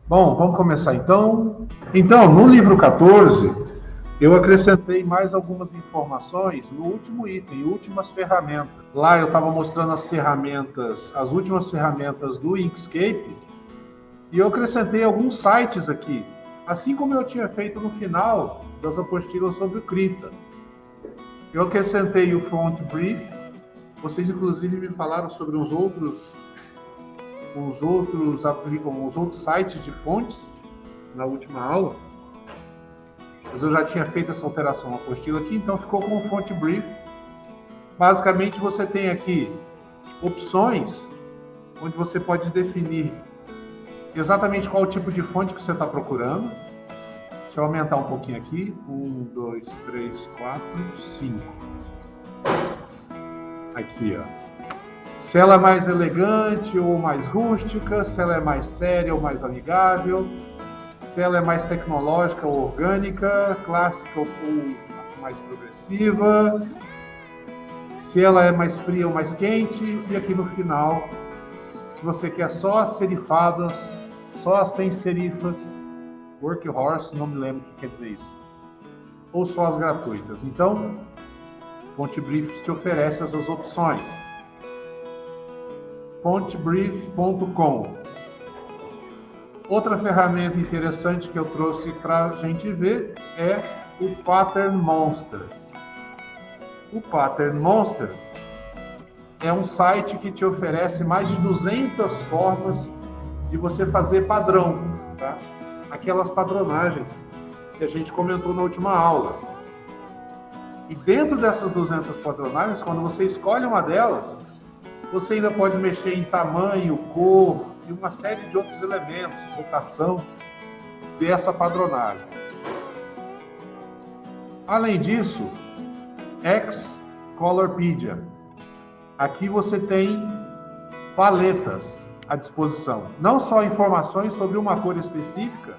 Bom, vamos começar então. Então, no livro 14, eu acrescentei mais algumas informações no último item, últimas ferramentas. Lá eu estava mostrando as ferramentas, as últimas ferramentas do Inkscape, e eu acrescentei alguns sites aqui, assim como eu tinha feito no final das apostilas sobre o Krita. Eu acrescentei o Font Brief, vocês inclusive me falaram sobre os outros sites de fontes na última aula, mas eu já tinha feito essa alteração na apostila aqui, então ficou com o Font Brief. Basicamente você tem aqui opções onde você pode definir exatamente qual tipo de fonte que você está procurando. Deixa eu aumentar um pouquinho aqui. 1, 2, 3, 4, 5. Aqui, ó. Se ela é mais elegante ou mais rústica, se ela é mais séria ou mais amigável, se ela é mais tecnológica ou orgânica, clássica ou mais progressiva, se ela é mais fria ou mais quente, e aqui no final, se você quer só as serifadas, só as sem serifas, workhorse, não me lembro o que quer dizer isso, ou só as gratuitas. Então, FontBrief te oferece essas opções. Fontbrief.com. Outra ferramenta interessante que eu trouxe para a gente ver é o Pattern Monster. O Pattern Monster é um site que te oferece mais de 200 formas de você fazer padrão, tá? Aquelas padronagens que a gente comentou na última aula. E dentro dessas 200 padronagens, quando você escolhe uma delas, você ainda pode mexer em tamanho, cor e uma série de outros elementos, rotação dessa padronagem. Além disso, Xcolorpedia. Aqui você tem paletas à disposição. Não só informações sobre uma cor específica,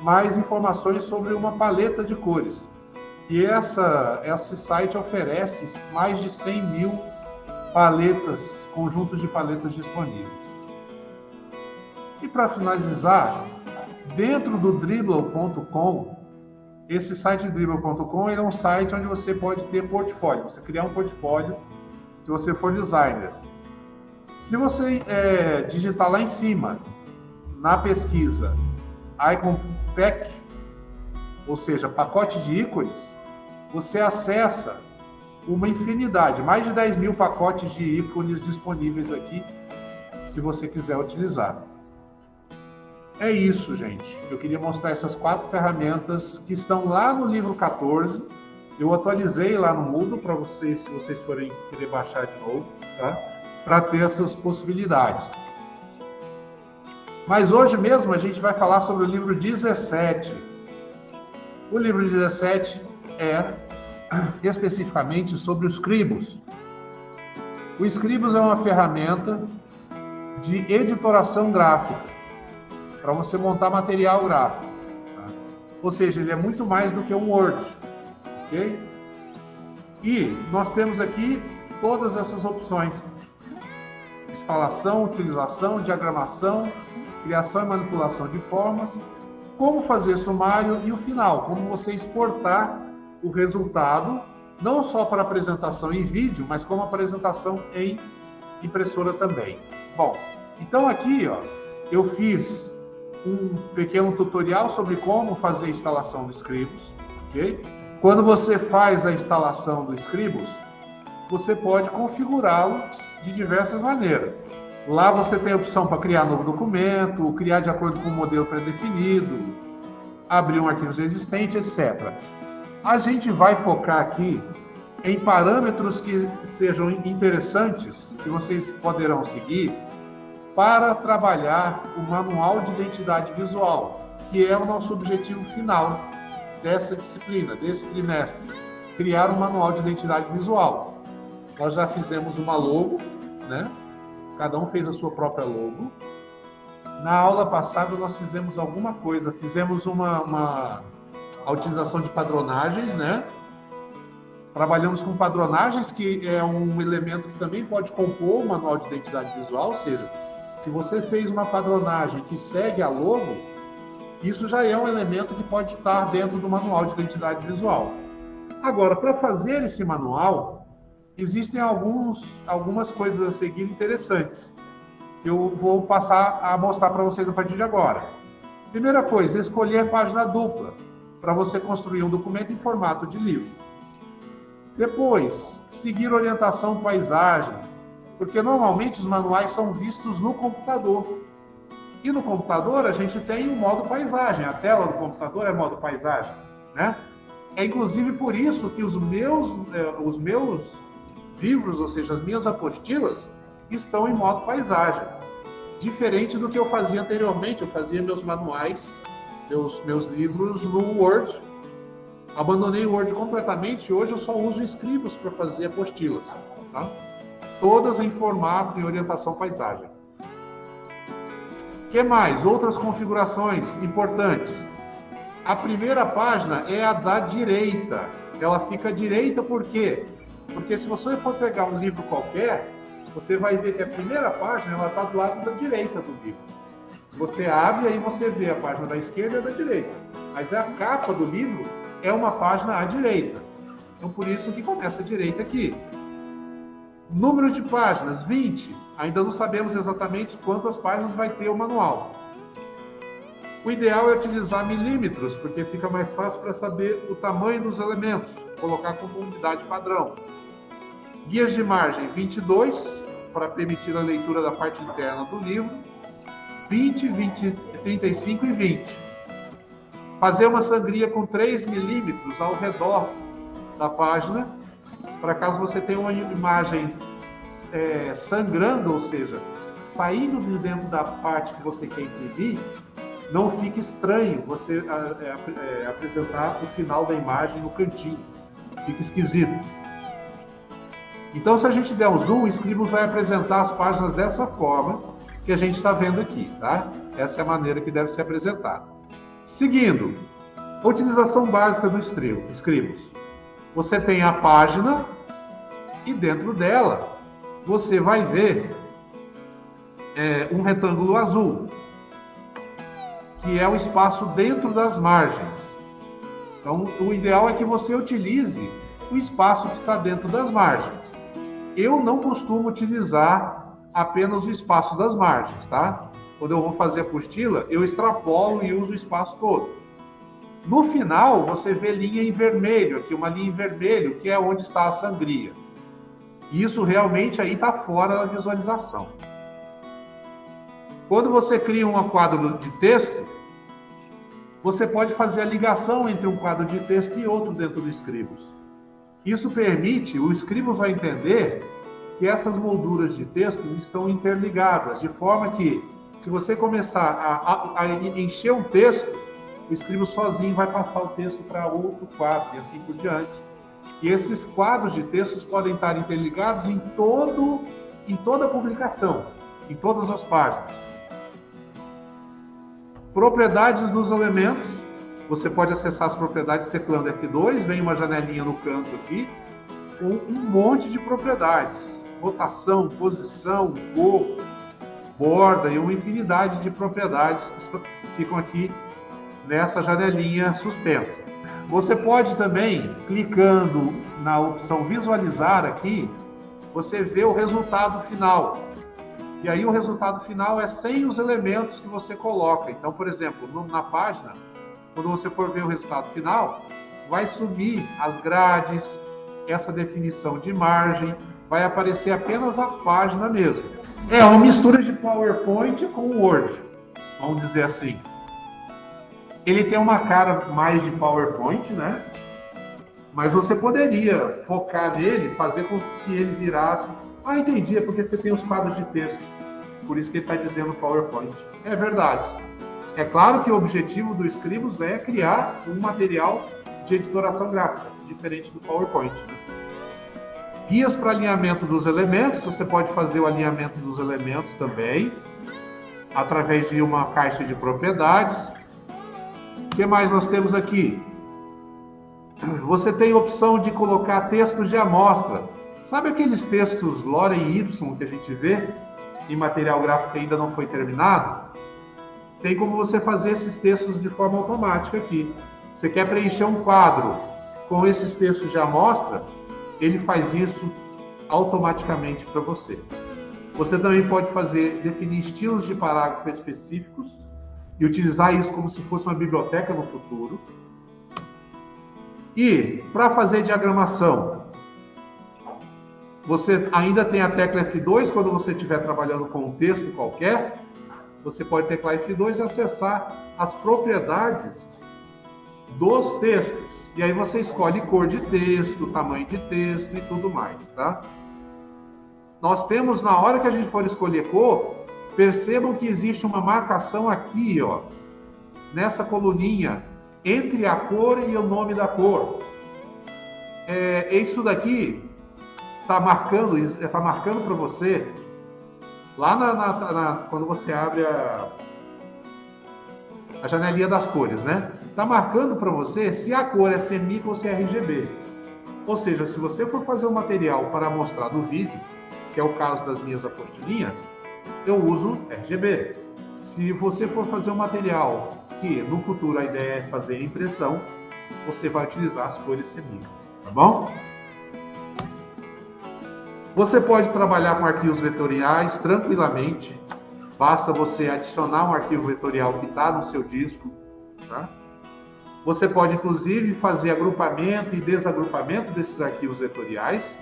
mas informações sobre uma paleta de cores. E esse site oferece mais de 100 mil paletas, conjuntos de paletas disponíveis. E para finalizar, dentro do Dribbble.com, esse site Dribbble.com é um site onde você pode ter portfólio, você criar um portfólio se você for designer. Se você digitar lá em cima, na pesquisa, Icon Pack, ou seja, pacote de ícones, você acessa uma infinidade, mais de 10 mil pacotes de ícones disponíveis aqui, se você quiser utilizar. É isso, gente. Eu queria mostrar essas 4 ferramentas que estão lá no livro 14. Eu atualizei lá no Moodle para vocês, se vocês forem querer baixar de novo, tá? Para ter essas possibilidades. Mas hoje mesmo a gente vai falar sobre o livro 17. O livro 17 é especificamente sobre os Scribus. O Scribus é uma ferramenta de editoração gráfica para você montar material gráfico, tá? Ou seja, ele é muito mais do que um Word, ok? E nós temos aqui todas essas opções: instalação, utilização, diagramação, criação e manipulação de formas, como fazer sumário e o final, como você exportar o resultado, não só para apresentação em vídeo, mas como apresentação em impressora também. Bom, então aqui, ó, eu fiz um pequeno tutorial sobre como fazer a instalação do Scribus, ok? Quando você faz a instalação do Scribus, você pode configurá-lo de diversas maneiras. Lá você tem a opção para criar novo documento, criar de acordo com um modelo pré-definido, abrir um arquivo existente, etc. A gente vai focar aqui em parâmetros que sejam interessantes, que vocês poderão seguir para trabalhar o manual de identidade visual, que é o nosso objetivo final dessa disciplina, desse trimestre, criar um manual de identidade visual. Nós já fizemos uma logo, né? Cada um fez a sua própria logo. Na aula passada nós fizemos alguma coisa, fizemos a utilização de padronagens, né? Trabalhamos com padronagens, que é um elemento que também pode compor o manual de identidade visual, ou seja, se você fez uma padronagem que segue a logo, isso já é um elemento que pode estar dentro do manual de identidade visual. Agora, para fazer esse manual, existem algumas coisas a seguir interessantes. Eu vou passar a mostrar para vocês a partir de agora. Primeira coisa, escolher página dupla, para você construir um documento em formato de livro. Depois, seguir orientação paisagem, porque normalmente os manuais são vistos no computador. E no computador a gente tem o modo paisagem, a tela do computador é modo paisagem, né? É inclusive por isso que os meus livros, ou seja, as minhas apostilas, estão em modo paisagem. Diferente do que eu fazia anteriormente, eu fazia meus manuais, meus livros no Word. Abandonei o Word completamente, hoje eu só uso Scribus para fazer apostilas, tá? Todas em formato e orientação paisagem. O que mais? Outras configurações importantes. A primeira página é a da direita. Ela fica à direita por quê? Porque se você for pegar um livro qualquer, você vai ver que a primeira página ela está do lado da direita do livro. Você abre, aí você vê a página da esquerda e da direita. Mas a capa do livro é uma página à direita. Então, por isso que começa à direita aqui. Número de páginas, 20. Ainda não sabemos exatamente quantas páginas vai ter o manual. O ideal é utilizar milímetros, porque fica mais fácil para saber o tamanho dos elementos. Colocar como unidade padrão. Guias de margem, 22, para permitir a leitura da parte interna do livro. 20, 35 e 20. Fazer uma sangria com 3 milímetros ao redor da página, para caso você tenha uma imagem sangrando, ou seja, saindo de dentro da parte que você quer imprimir, não fique estranho você apresentar o final da imagem no cantinho. Fica esquisito. Então, se a gente der um zoom, o Scribus vai apresentar as páginas dessa forma que a gente está vendo aqui, tá? Essa é a maneira que deve ser apresentada. Seguindo, a utilização básica do Scribus. Você tem a página e dentro dela você vai ver um retângulo azul, que é o espaço dentro das margens. Então, o ideal é que você utilize o espaço que está dentro das margens. Eu não costumo utilizar apenas o espaço das margens, tá? Quando eu vou fazer a apostila, eu extrapolo e uso o espaço todo. No final, você vê linha em vermelho, aqui uma linha em vermelho, que é onde está a sangria. Isso realmente aí está fora da visualização. Quando você cria um quadro de texto, você pode fazer a ligação entre um quadro de texto e outro dentro do Scribus. Isso permite, o Scribus vai entender que essas molduras de texto estão interligadas, de forma que, se você começar a encher um texto, o Scribus sozinho vai passar o texto para outro quadro e assim por diante. E esses quadros de textos podem estar interligados em toda a publicação, em todas as páginas. Propriedades dos elementos. Você pode acessar as propriedades teclando F2, vem uma janelinha no canto aqui, com um monte de propriedades. Rotação, posição, cor, borda e uma infinidade de propriedades que ficam aqui nessa janelinha suspensa. Você pode também, clicando na opção visualizar aqui, você vê o resultado final. E aí o resultado final é sem os elementos que você coloca. Então, por exemplo, na página, quando você for ver o resultado final, vai sumir as grades, essa definição de margem, vai aparecer apenas a página mesmo. É uma mistura de PowerPoint com Word, vamos dizer assim. Ele tem uma cara mais de PowerPoint, né? Mas você poderia focar nele, fazer com que ele virasse... Ah, entendi, é porque você tem os quadros de texto. Por isso que ele está dizendo PowerPoint. É verdade. É claro que o objetivo do Scribus é criar um material de editoração gráfica, diferente do PowerPoint, né? Guias para alinhamento dos elementos, você pode fazer o alinhamento dos elementos também. através de uma caixa de propriedades. O que mais nós temos aqui? Você tem a opção de colocar textos de amostra. Sabe aqueles textos Lorem Y que a gente vê em material gráfico que ainda não foi terminado? Tem como você fazer esses textos de forma automática aqui. Você quer preencher um quadro com esses textos de amostra, ele faz isso automaticamente para você. Você também pode definir estilos de parágrafo específicos e utilizar isso como se fosse uma biblioteca no futuro. E para fazer diagramação, você ainda tem a tecla F2 quando você estiver trabalhando com um texto qualquer. Você pode teclar F2 e acessar as propriedades dos textos. E aí você escolhe cor de texto, tamanho de texto e tudo mais, tá? Nós temos, na hora que a gente for escolher cor, percebam que existe uma marcação aqui, ó, nessa coluninha, entre a cor e o nome da cor. Isso daqui está marcando para você, lá quando você abre a janelinha das cores, né? Está marcando para você se a cor é CMYK ou se é RGB. Ou seja, se você for fazer um material para mostrar no vídeo, que é o caso das minhas apostilinhas, eu uso RGB. Se você for fazer um material que no futuro a ideia é fazer impressão, você vai utilizar as cores CMYK, tá bom? Você pode trabalhar com arquivos vetoriais tranquilamente. Basta você adicionar um arquivo vetorial que está no seu disco, tá? Você pode, inclusive, fazer agrupamento e desagrupamento desses arquivos vetoriais.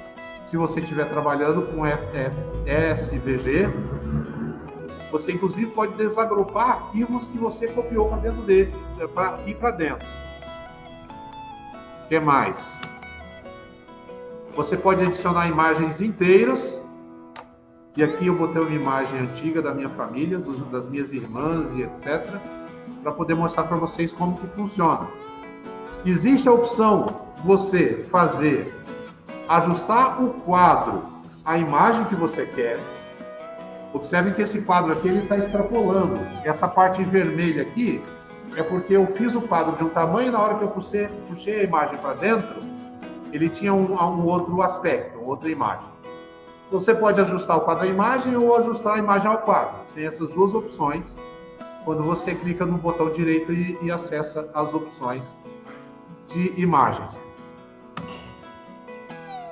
Se você estiver trabalhando com SVG, você, inclusive, pode desagrupar arquivos que você copiou para dentro dele, para ir para dentro. O que mais? Você pode adicionar imagens inteiras. E aqui eu botei uma imagem antiga da minha família, das minhas irmãs e etc. para poder mostrar para vocês como que funciona. Existe a opção de você ajustar o quadro à imagem que você quer. Observem que esse quadro aqui está extrapolando. Essa parte vermelha aqui é porque eu fiz o quadro de um tamanho e na hora que eu puxei a imagem para dentro, ele tinha um outro aspecto, uma outra imagem. Você pode ajustar o quadro à imagem ou ajustar a imagem ao quadro. Tem essas duas opções quando você clica no botão direito e acessa as opções de imagens.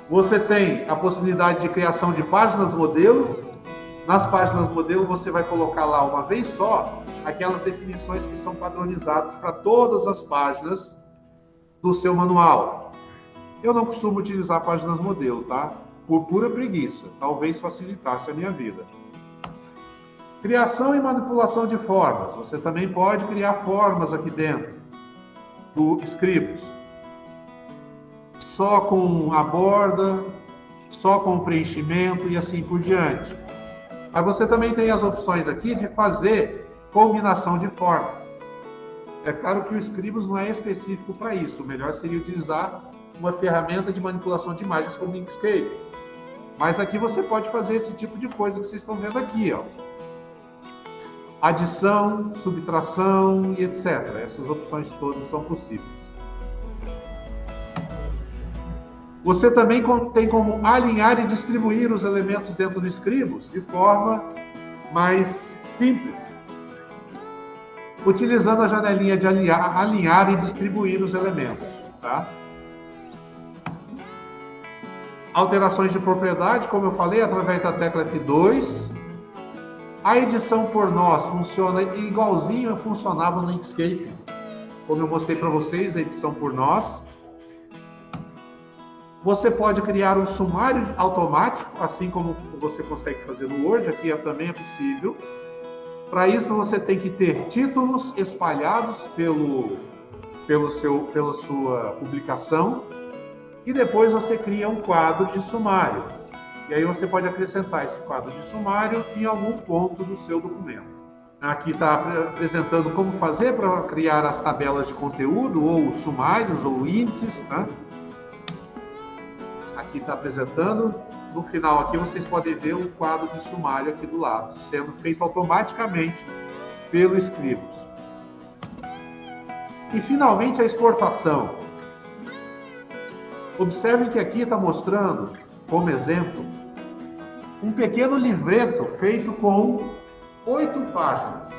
Você tem a possibilidade de criação de páginas modelo. Nas páginas modelo você vai colocar lá uma vez só aquelas definições que são padronizadas para todas as páginas do seu manual. Eu não costumo utilizar páginas modelo, tá? Por pura preguiça, talvez facilitasse a minha vida. Criação e manipulação de formas. Você também pode criar formas aqui dentro do Scribus. Só com a borda, só com o preenchimento e assim por diante. Mas você também tem as opções aqui de fazer combinação de formas. É claro que o Scribus não é específico para isso. O melhor seria utilizar uma ferramenta de manipulação de imagens como o Inkscape. Mas aqui você pode fazer esse tipo de coisa que vocês estão vendo aqui, ó. Adição, subtração e etc. Essas opções todas são possíveis. Você também tem como alinhar e distribuir os elementos dentro do Scribus de forma mais simples, utilizando a janelinha de alinhar e distribuir os elementos, tá? Alterações de propriedade, como eu falei, através da tecla F2. A edição por nós funciona igualzinho funcionava no Inkscape. Como eu mostrei para vocês, a edição por nós. Você pode criar um sumário automático, assim como você consegue fazer no Word, aqui também é possível. Para isso você tem que ter títulos espalhados pela sua publicação. E depois você cria um quadro de sumário. E aí você pode acrescentar esse quadro de sumário em algum ponto do seu documento. Aqui está apresentando como fazer para criar as tabelas de conteúdo, ou sumários, ou índices. Tá? Aqui está apresentando no final aqui vocês podem ver o quadro de sumário aqui do lado, sendo feito automaticamente pelo Scribus. E finalmente a exportação. Observem que aqui está mostrando, como exemplo, um pequeno livreto feito com 8 páginas.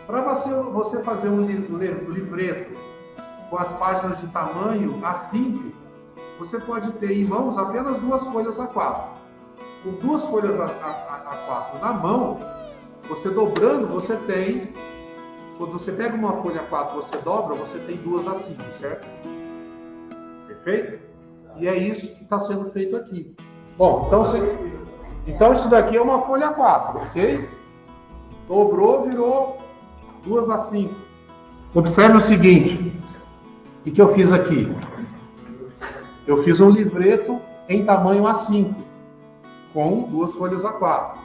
Para você fazer um livreto com as páginas de tamanho A5, você pode ter em mãos apenas 2 folhas A4. Com 2 folhas A4 na mão, você dobrando, você tem... Quando você pega uma folha A4, você dobra, você tem 2 A5, certo? Perfeito? E é isso que está sendo feito aqui. Bom, então isso daqui é uma folha A4, ok? Dobrou, virou 2 A5. Observe o seguinte. O que eu fiz aqui? Eu fiz um livreto em tamanho A5, com 2 folhas A4.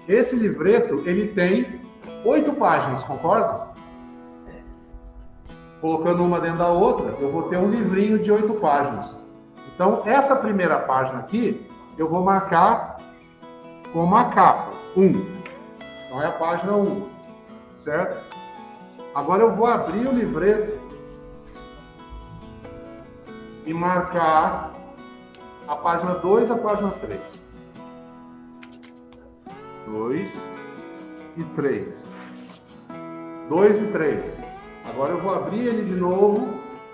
Esse livreto, ele tem 8 páginas, concorda? Colocando uma dentro da outra, eu vou ter um livrinho de 8 páginas. Então, essa primeira página aqui, eu vou marcar como a capa, 1. Então, é a página 1, certo? Agora eu vou abrir o livreto e marcar a página 2 e a página 3. 2 e 3. 2 e 3. Agora eu vou abrir ele de novo,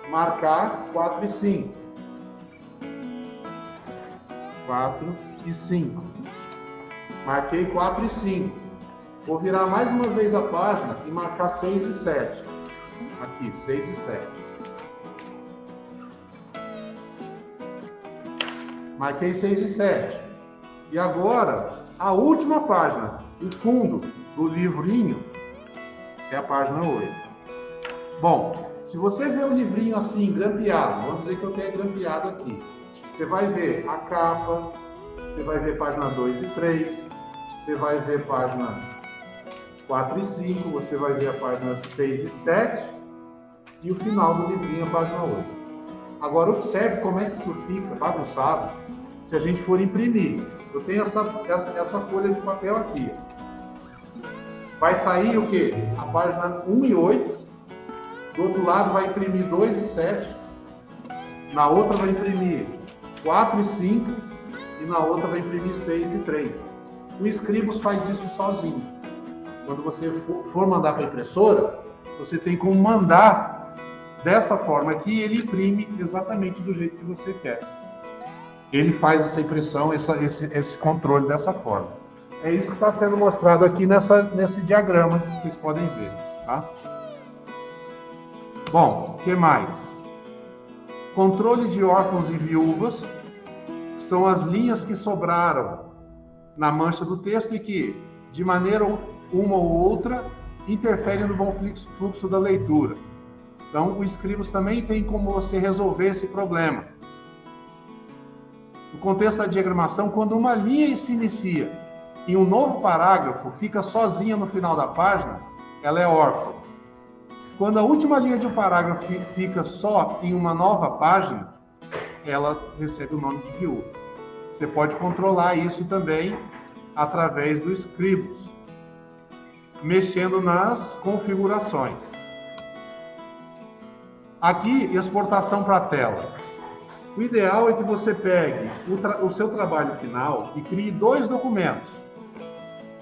marcar 4 e 5. 4 e 5. Marquei 4 e 5. Vou virar mais uma vez a página e marcar 6 e 7. Aqui, 6 e 7. Marquei 6 e 7. E agora, a última página, o fundo do livrinho, é a página 8. Bom, se você vê o livrinho assim, grampeado, vamos dizer que eu tenho grampeado aqui, você vai ver a capa, você vai ver página 2 e 3, você vai ver página 4 e 5, você vai ver a página 6 e 7 e o final do livrinho, a página 8. Agora observe como é que isso fica bagunçado se a gente for imprimir. Eu tenho essa folha de papel aqui. Vai sair o quê? A página 1 e 8. Do outro lado vai imprimir 2 e 7. Na outra vai imprimir 4 e 5. E na outra vai imprimir 6 e 3. O Scribus faz isso sozinho. Quando você for mandar para a impressora, você tem como mandar dessa forma aqui e ele imprime exatamente do jeito que você quer. Ele faz essa impressão, esse controle dessa forma. É isso que está sendo mostrado aqui nesse diagrama, que vocês podem ver. Tá? Bom, o que mais? Controle de órfãos e viúvas são as linhas que sobraram na mancha do texto e que, de maneira uma ou outra, interferem no bom fluxo da leitura. Então, o Scribus também tem como você resolver esse problema. No contexto da diagramação, quando uma linha se inicia em um novo parágrafo, fica sozinha no final da página, ela é órfã. Quando a última linha de um parágrafo fica só em uma nova página, ela recebe o nome de viúva. Você pode controlar isso também através do Scribus, mexendo nas configurações. Aqui, exportação para a tela. O ideal é que você pegue o seu trabalho final e crie 2 documentos.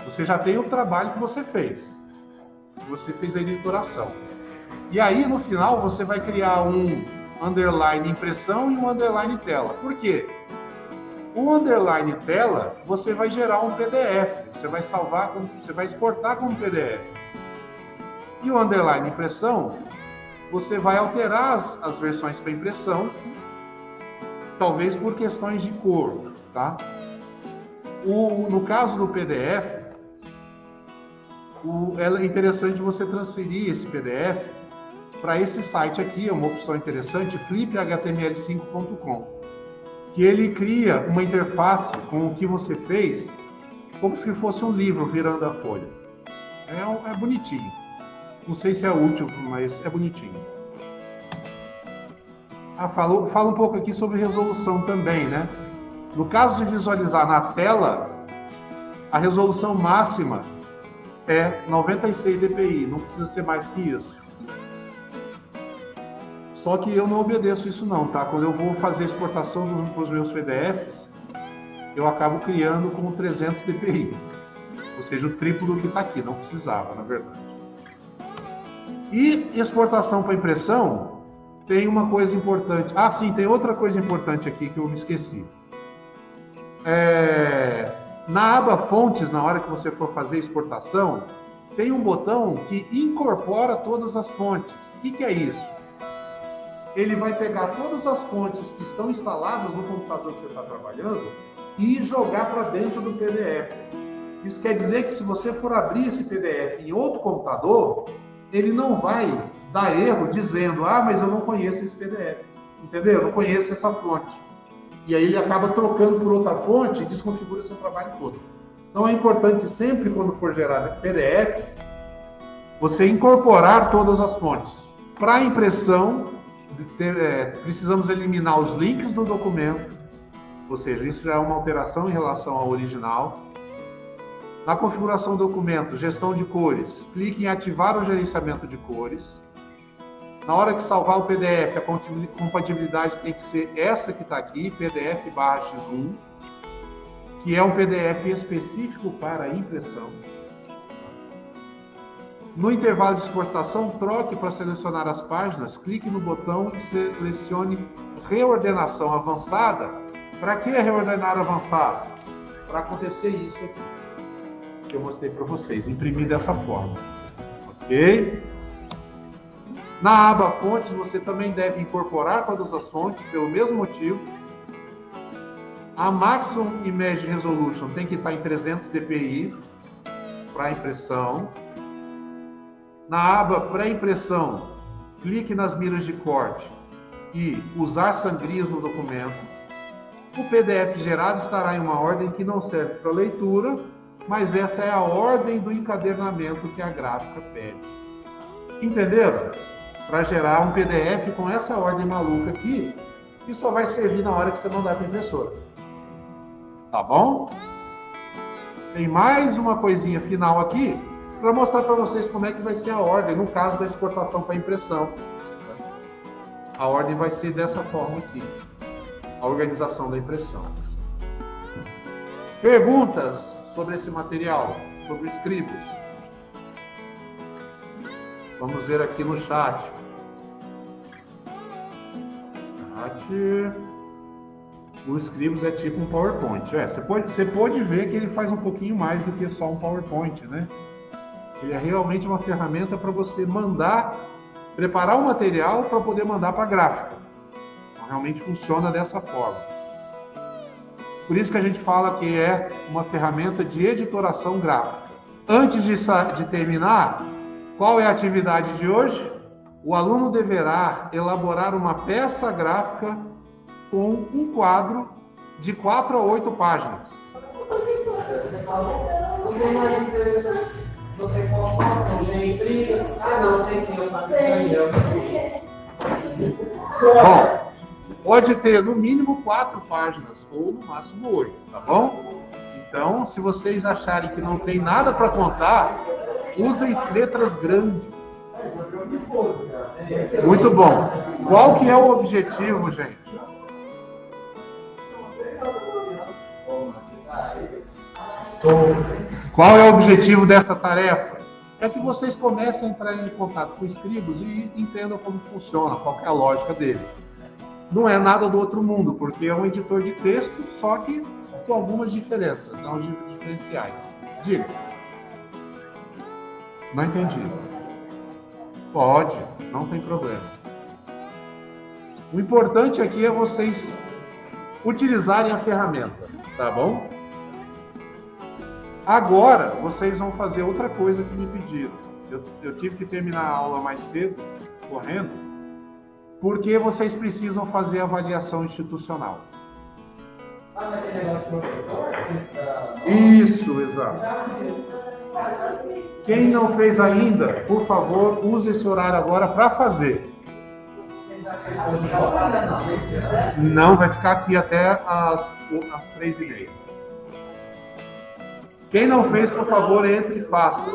Você já tem o trabalho que você fez. Você fez a editoração. E aí, no final, você vai criar um underline impressão e um underline tela. Por quê? O underline tela, você vai gerar um PDF. Você vai salvar, você vai exportar como PDF. E o underline impressão, você vai alterar as versões para impressão, talvez por questões de cor, tá? No caso do PDF, é interessante você transferir esse PDF para esse site aqui, é uma opção interessante, fliphtml5.com, que ele cria uma interface com o que você fez, como se fosse um livro virando a folha. É bonitinho. Não sei se é útil, mas é bonitinho. Fala um pouco aqui sobre resolução também, né? No caso de visualizar na tela, a resolução máxima é 96 dpi, não precisa ser mais que isso. Só que eu não obedeço isso não, tá? Quando eu vou fazer a exportação dos meus PDFs, eu acabo criando com 300 dpi. Ou seja, o triplo do que está aqui, não precisava, na verdade. E exportação para impressão, tem uma coisa importante. Ah, sim, tem outra coisa importante aqui que eu me esqueci. Na aba fontes, na hora que você for fazer exportação, tem um botão que incorpora todas as fontes. O que é isso? Ele vai pegar todas as fontes que estão instaladas no computador que você está trabalhando e jogar para dentro do PDF. Isso quer dizer que se você for abrir esse PDF em outro computador, ele não vai dar erro dizendo, mas eu não conheço esse PDF. Entendeu? Eu não conheço essa fonte. E aí ele acaba trocando por outra fonte e desconfigura o seu trabalho todo. Então é importante sempre, quando for gerar PDFs, você incorporar todas as fontes. Para impressão, precisamos eliminar os links do documento, ou seja, isso já é uma alteração em relação ao original. Na configuração do documento, gestão de cores, clique em ativar o gerenciamento de cores. Na hora que salvar o PDF, a compatibilidade tem que ser essa que está aqui, PDF/X1, que é um PDF específico para impressão. No intervalo de exportação, troque para selecionar as páginas, clique no botão e selecione reordenação avançada. Para que reordenar avançada? Para acontecer isso aqui, que eu mostrei para vocês, imprimir dessa forma. Ok? Na aba fontes, você também deve incorporar todas as fontes, pelo mesmo motivo. A Maximum Image Resolution tem que estar em 300 dpi para impressão. Na aba pré-impressão, clique nas miras de corte e usar sangrias no documento. O PDF gerado estará em uma ordem que não serve para leitura, mas essa é a ordem do encadernamento que a gráfica pede. Entenderam? Para gerar um PDF com essa ordem maluca aqui, que só vai servir na hora que você mandar para a impressora. Tá bom? Tem mais uma coisinha final aqui, para mostrar para vocês como é que vai ser a ordem, no caso da exportação para impressão. A ordem vai ser dessa forma aqui, a organização da impressão. Perguntas sobre esse material, sobre o Scribus? Vamos ver aqui no chat. O Scribus é tipo um PowerPoint. Você pode ver que ele faz um pouquinho mais do que só um PowerPoint, né? Ele é realmente uma ferramenta para você preparar o material para poder mandar para a gráfica. Então, realmente funciona dessa forma. Por isso que a gente fala que é uma ferramenta de editoração gráfica. Antes de terminar, qual é a atividade de hoje? O aluno deverá elaborar uma peça gráfica com um quadro de 4 a 8 páginas. Bom, pode ter no mínimo 4 páginas ou no máximo 8, tá bom? Então, se vocês acharem que não tem nada para contar, usem letras grandes. Muito bom. Qual que é o objetivo, gente? Qual é o objetivo dessa tarefa? É que vocês comecem a entrar em contato com o Scribus e entendam como funciona, qual é a lógica dele. Não é nada do outro mundo, porque é um editor de texto, só que com algumas diferenças, não diferenciais. Diga. Não entendi. Pode, não tem problema. O importante aqui é vocês utilizarem a ferramenta, tá bom? Agora, vocês vão fazer outra coisa que me pediram. Eu tive que terminar a aula mais cedo, correndo, porque vocês precisam fazer a avaliação institucional. Isso, exato. Quem não fez ainda, por favor, use esse horário agora para fazer. Não, vai ficar aqui até as 3h30. Quem não fez, por favor, entre e faça.